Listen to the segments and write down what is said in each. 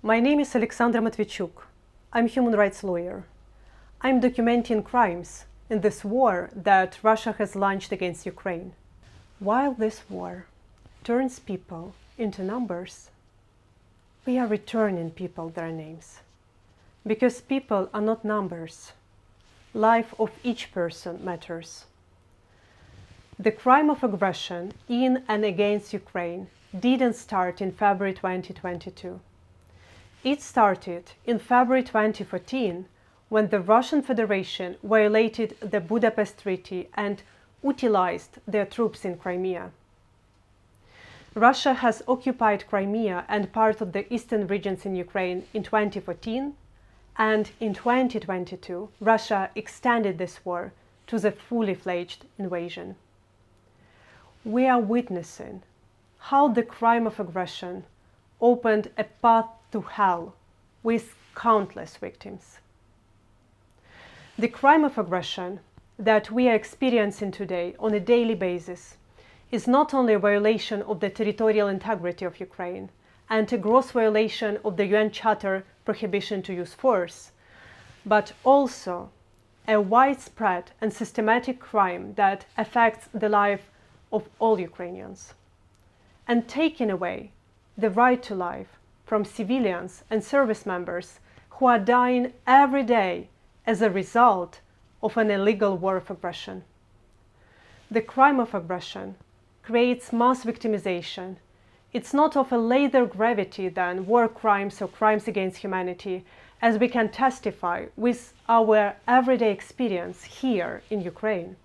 My name is Oleksandra Matviichuk. I'm a human rights lawyer. I'm documenting crimes in this war that Russia has launched against Ukraine. While this war turns people into numbers, we are returning people their names. Because people are not numbers. Life of each person matters. The crime of aggression in and against Ukraine didn't start in February 2022. It started in February 2014 when the Russian Federation violated the Budapest Treaty and utilized their troops in Crimea. Russia has occupied Crimea and part of the eastern regions in Ukraine in 2014, and in 2022 Russia extended this war to the fully fledged invasion. We are witnessing how the crime of aggression opened a path to hell with countless victims. The crime of aggression that we are experiencing today on a daily basis is not only a violation of the territorial integrity of Ukraine and a gross violation of the UN Charter prohibition to use force, but also a widespread and systematic crime that affects the life of all Ukrainians, and taking away the right to life from civilians and service members who are dying every day as a result of an illegal war of aggression. The crime of aggression creates mass victimization. It's not of a lesser gravity than war crimes or crimes against humanity, as we can testify with our everyday experience here in Ukraine.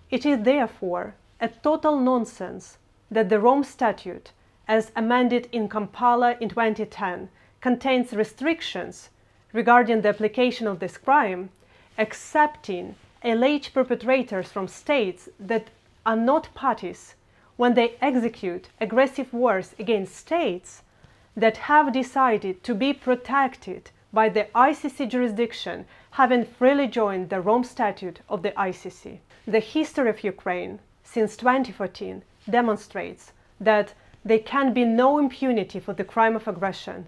It is therefore a total nonsense that the Rome Statute, as amended in Kampala in 2010, contains restrictions regarding the application of this crime, accepting alleged perpetrators from states that are not parties when they execute aggressive wars against states that have decided to be protected by the ICC jurisdiction, having freely joined the Rome Statute of the ICC. The history of Ukraine since 2014 demonstrates that there can be no impunity for the crime of aggression.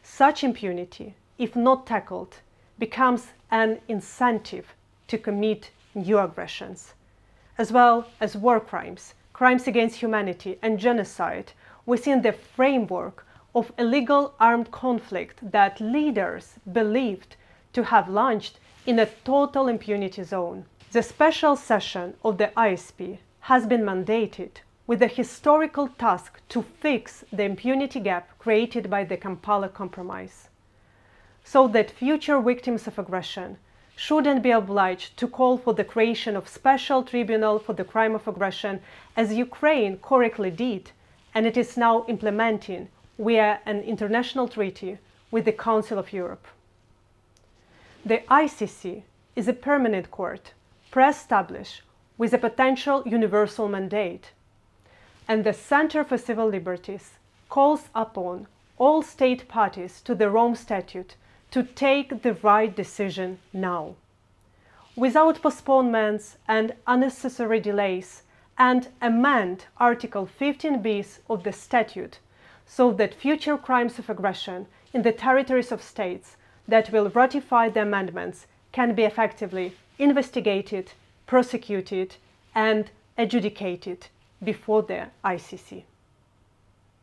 Such impunity, if not tackled, becomes an incentive to commit new aggressions, as well as war crimes, crimes against humanity, and genocide within the framework of illegal armed conflict that leaders believed to have launched in a total impunity zone. The special session of the ISP has been mandated with the historical task to fix the impunity gap created by the Kampala Compromise, so that future victims of aggression shouldn't be obliged to call for the creation of special tribunal for the crime of aggression, as Ukraine correctly did, and it is now implementing via an international treaty with the Council of Europe. The ICC is a permanent court, pre-established with a potential universal mandate, and the Center for Civil Liberties calls upon all state parties to the Rome Statute to take the right decision now, without postponements and unnecessary delays, and amend Article 15bis of the statute so that future crimes of aggression in the territories of states that will ratify the amendments can be effectively investigated, prosecuted, and adjudicated before the ICC.